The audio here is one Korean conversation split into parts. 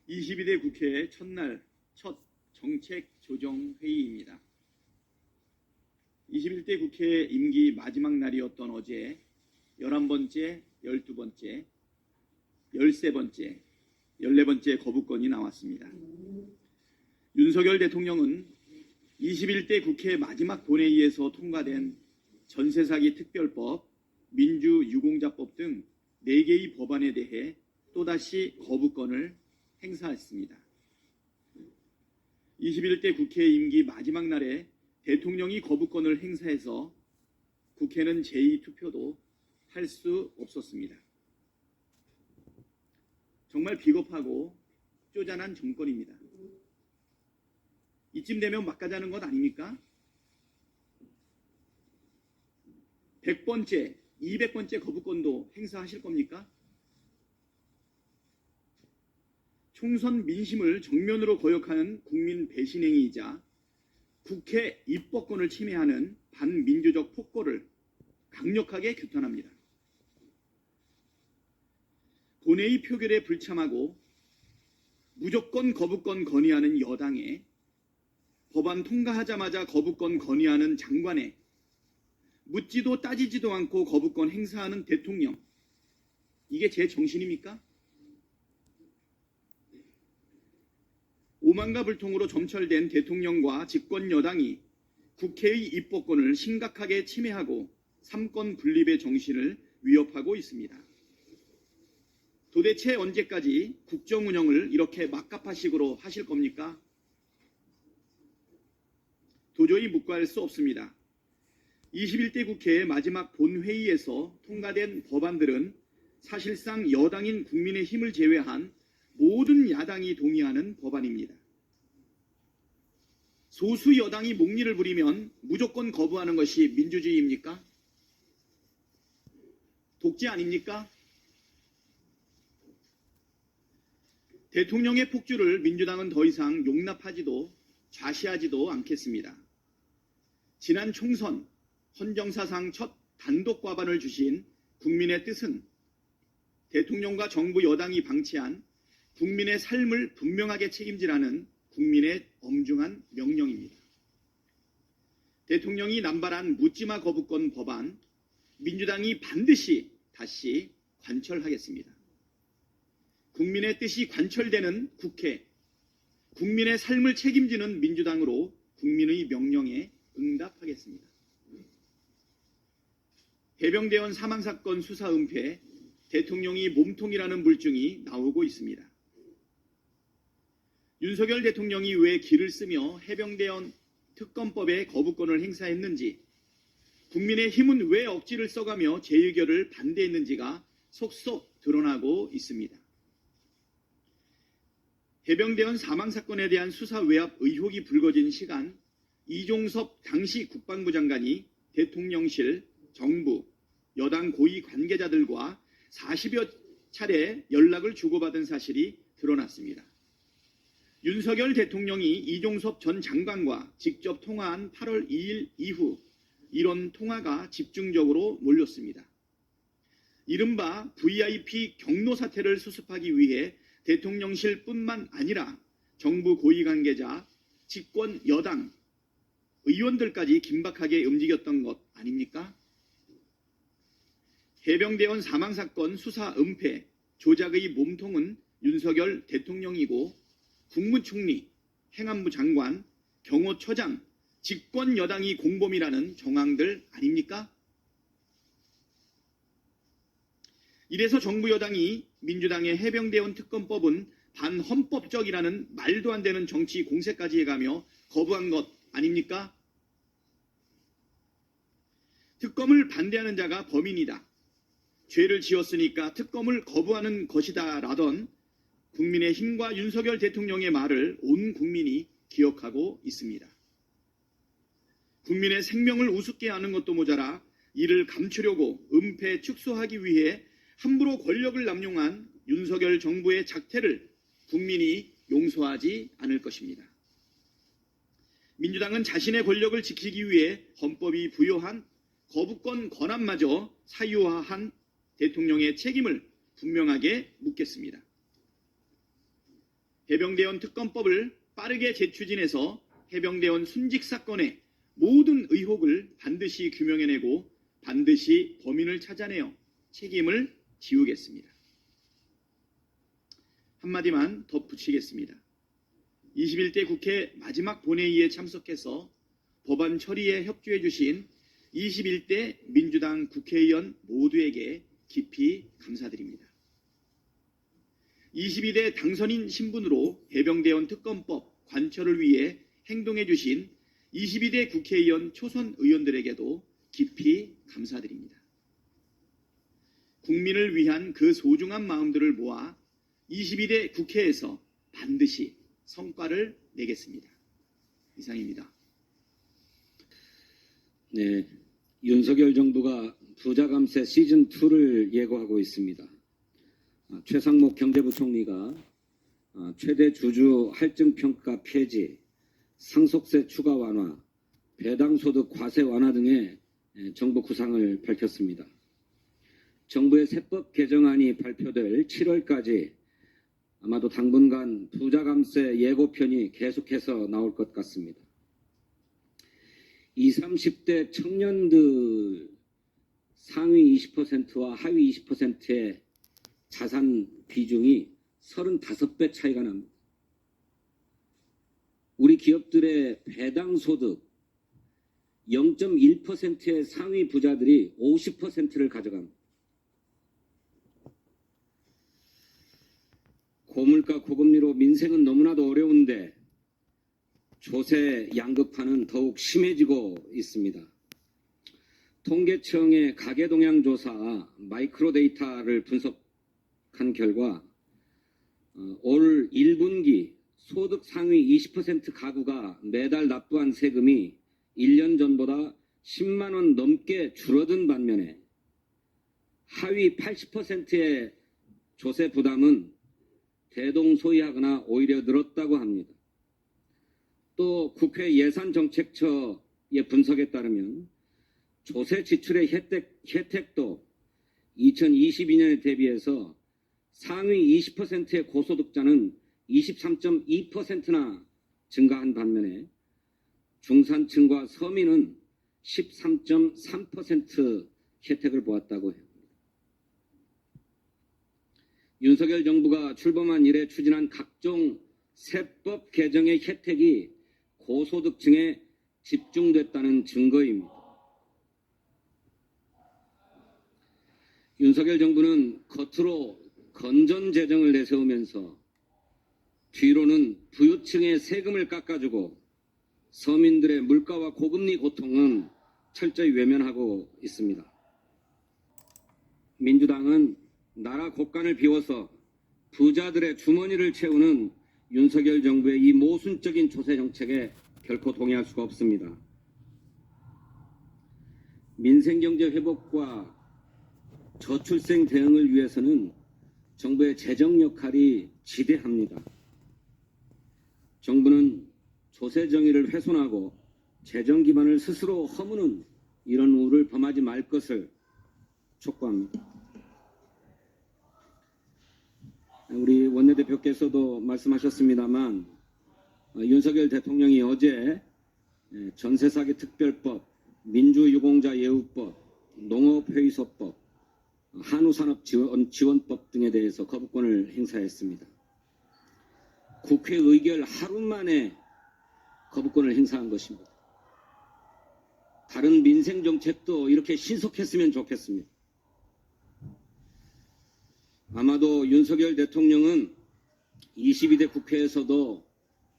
22대 국회 첫날 첫 정책조정회의입니다. 21대 국회 임기 마지막 날이었던 어제 11번째, 12번째, 13번째, 14번째 거부권이 나왔습니다. 윤석열 대통령은 21대 국회 마지막 본회의에서 통과된 전세사기 특별법, 민주유공자법 등 4개의 법안에 대해 또다시 거부권을 행사했습니다. 21대 국회 임기 마지막 날에 대통령이 거부권을 행사해서 국회는 제2투표도 할 수 없었습니다. 정말 비겁하고 쪼잔한 정권입니다. 이쯤 되면 막 가자는 것 아닙니까? 100번째, 200번째 거부권도 행사하실 겁니까? 총선 민심을 정면으로 거역하는 국민 배신행위이자 국회 입법권을 침해하는 반민주적 폭거를 강력하게 규탄합니다. 본회의 표결에 불참하고 무조건 거부권 건의하는 여당에 법안 통과하자마자 거부권 건의하는 장관에 묻지도 따지지도 않고 거부권 행사하는 대통령, 이게 제 정신입니까? 오만과 불통으로 점철된 대통령과 집권 여당이 국회의 입법권을 심각하게 침해하고 삼권 분립의 정신을 위협하고 있습니다. 도대체 언제까지 국정 운영을 이렇게 막가파식으로 하실 겁니까? 도저히 묵과할 수 없습니다. 21대 국회의 마지막 본회의에서 통과된 법안들은 사실상 여당인 국민의힘을 제외한 모든 야당이 동의하는 법안입니다. 소수 여당이 목리를 부리면 무조건 거부하는 것이 민주주의입니까? 독재 아닙니까? 대통령의 폭주를 민주당은 더 이상 용납하지도 좌시하지도 않겠습니다. 지난 총선 헌정사상 첫 단독 과반을 주신 국민의 뜻은 대통령과 정부 여당이 방치한 국민의 삶을 분명하게 책임지라는 국민의 엄중한 명령입니다. 대통령이 남발한 묻지마 거부권 법안, 민주당이 반드시 다시 관철하겠습니다. 국민의 뜻이 관철되는 국회, 국민의 삶을 책임지는 민주당으로 국민의 명령에 응답하겠습니다. 해병대원 사망사건 수사 은폐, 대통령이 몸통이라는 물증이 나오고 있습니다. 윤석열 대통령이 왜 기를 쓰며 해병대원 특검법에 거부권을 행사했는지, 국민의힘은 왜 억지를 써가며 재의결을 반대했는지가 속속 드러나고 있습니다. 해병대원 사망사건에 대한 수사 외압 의혹이 불거진 시간, 이종섭 당시 국방부 장관이 대통령실, 정부, 여당 고위 관계자들과 40여 차례 연락을 주고받은 사실이 드러났습니다. 윤석열 대통령이 이종섭 전 장관과 직접 통화한 8월 2일 이후 이런 통화가 집중적으로 몰렸습니다. 이른바 VIP 경로 사태를 수습하기 위해 대통령실뿐만 아니라 정부 고위 관계자, 집권 여당, 의원들까지 긴박하게 움직였던 것 아닙니까? 해병대원 사망사건 수사 은폐, 조작의 몸통은 윤석열 대통령이고 국무총리, 행안부 장관, 경호처장, 집권 여당이 공범이라는 정황들 아닙니까? 이래서 정부 여당이 민주당의 해병대원 특검법은 반헌법적이라는 말도 안 되는 정치 공세까지 해가며 거부한 것 아닙니까? 특검을 반대하는 자가 범인이다. 죄를 지었으니까 특검을 거부하는 것이다 라던 국민의힘과 윤석열 대통령의 말을 온 국민이 기억하고 있습니다. 국민의 생명을 우습게 하는 것도 모자라 이를 감추려고 은폐 축소하기 위해 함부로 권력을 남용한 윤석열 정부의 작태를 국민이 용서하지 않을 것입니다. 민주당은 자신의 권력을 지키기 위해 헌법이 부여한 거부권 권한마저 사유화한 대통령의 책임을 분명하게 묻겠습니다. 해병대원 특검법을 빠르게 재추진해서 해병대원 순직 사건의 모든 의혹을 반드시 규명해내고 반드시 범인을 찾아내어 책임을 지우겠습니다. 한마디만 덧붙이겠습니다. 21대 국회 마지막 본회의에 참석해서 법안 처리에 협조해 주신 21대 민주당 국회의원 모두에게 깊이 감사드립니다. 22대 당선인 신분으로 해병대원 특검법 관철을 위해 행동해 주신 22대 국회의원 초선 의원들에게도 깊이 감사드립니다. 국민을 위한 그 소중한 마음들을 모아 22대 국회에서 반드시 성과를 내겠습니다. 이상입니다. 네, 윤석열 정부가 부자 감세 시즌2를 예고하고 있습니다. 최상목 경제부총리가 최대 주주 할증평가 폐지, 상속세 추가 완화, 배당소득 과세 완화 등의 정부 구상을 밝혔습니다. 정부의 세법 개정안이 발표될 7월까지 아마도 당분간 부자 감세 예고편이 계속해서 나올 것 같습니다. 20, 30대 청년들 상위 20%와 하위 20%의 자산 비중이 35배 차이가 납니다. 우리 기업들의 배당소득 0.1%의 상위 부자들이 50%를 가져갑니다. 고물가 고금리로 민생은 너무나도 어려운데 조세 양극화는 더욱 심해지고 있습니다. 통계청의 가계동향조사 마이크로 데이터를 분석한 결과 올 1분기 소득 상위 20% 가구가 매달 납부한 세금이 1년 전보다 10만 원 넘게 줄어든 반면에 하위 80%의 조세 부담은 대동소이하거나 오히려 늘었다고 합니다. 또 국회 예산정책처의 분석에 따르면 조세 지출의 혜택도 2022년에 대비해서 상위 20%의 고소득자는 23.2%나 증가한 반면에 중산층과 서민은 13.3% 혜택을 보았다고 해요. 윤석열 정부가 출범한 이래 추진한 각종 세법 개정의 혜택이 고소득층에 집중됐다는 증거입니다. 윤석열 정부는 겉으로 건전 재정을 내세우면서 뒤로는 부유층의 세금을 깎아주고 서민들의 물가와 고금리 고통은 철저히 외면하고 있습니다. 민주당은 나라 곳간을 비워서 부자들의 주머니를 채우는 윤석열 정부의 이 모순적인 조세 정책에 결코 동의할 수가 없습니다. 민생경제 회복과 저출생 대응을 위해서는 정부의 재정 역할이 지대합니다. 정부는 조세 정의를 훼손하고 재정 기반을 스스로 허무는 이런 우를 범하지 말 것을 촉구합니다. 우리 원내대표께서도 말씀하셨습니다만 윤석열 대통령이 어제 전세사기 특별법, 민주유공자 예우법, 농업회의소법, 한우산업지원법 등에 대해서 거부권을 행사했습니다. 국회 의결 하루 만에 거부권을 행사한 것입니다. 다른 민생정책도 이렇게 신속했으면 좋겠습니다. 아마도 윤석열 대통령은 22대 국회에서도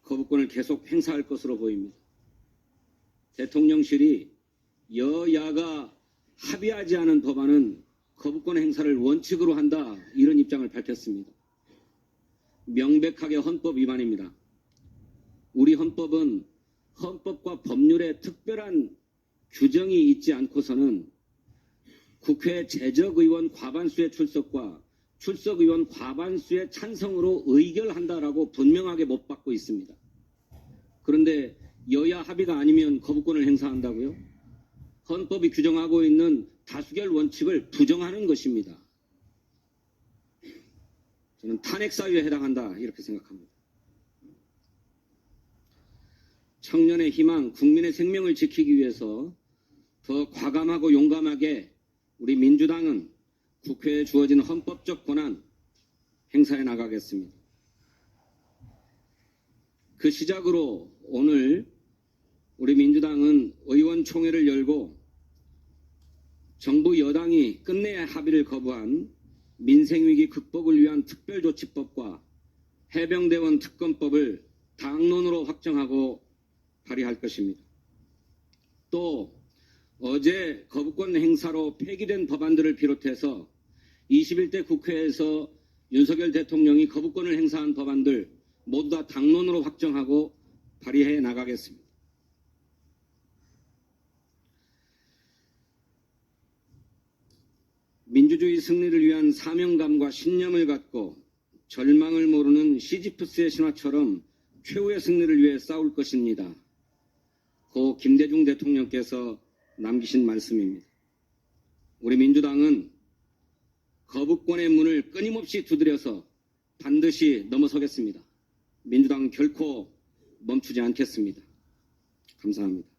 거부권을 계속 행사할 것으로 보입니다. 대통령실이 여야가 합의하지 않은 법안은 거부권 행사를 원칙으로 한다, 이런 입장을 밝혔습니다. 명백하게 헌법 위반입니다. 우리 헌법은 헌법과 법률에 특별한 규정이 있지 않고서는 국회 재적의원 과반수의 출석과 출석의원 과반수의 찬성으로 의결한다라고 분명하게 못 받고 있습니다. 그런데 여야 합의가 아니면 거부권을 행사한다고요? 헌법이 규정하고 있는 다수결 원칙을 부정하는 것입니다. 저는 탄핵사유에 해당한다, 이렇게 생각합니다. 청년의 희망, 국민의 생명을 지키기 위해서 더 과감하고 용감하게 우리 민주당은 국회에 주어진 헌법적 권한 행사해 나가겠습니다. 그 시작으로 오늘 우리 민주당은 의원총회를 열고 정부 여당이 끝내 합의를 거부한 민생위기 극복을 위한 특별조치법과 해병대원 특검법을 당론으로 확정하고 발의할 것입니다. 또 어제 거부권 행사로 폐기된 법안들을 비롯해서 21대 국회에서 윤석열 대통령이 거부권을 행사한 법안들 모두 다 당론으로 확정하고 발의해 나가겠습니다. 민주주의 승리를 위한 사명감과 신념을 갖고 절망을 모르는 시지프스의 신화처럼 최후의 승리를 위해 싸울 것입니다. 고 김대중 대통령께서 남기신 말씀입니다. 우리 민주당은 거부권의 문을 끊임없이 두드려서 반드시 넘어서겠습니다. 민주당은 결코 멈추지 않겠습니다. 감사합니다.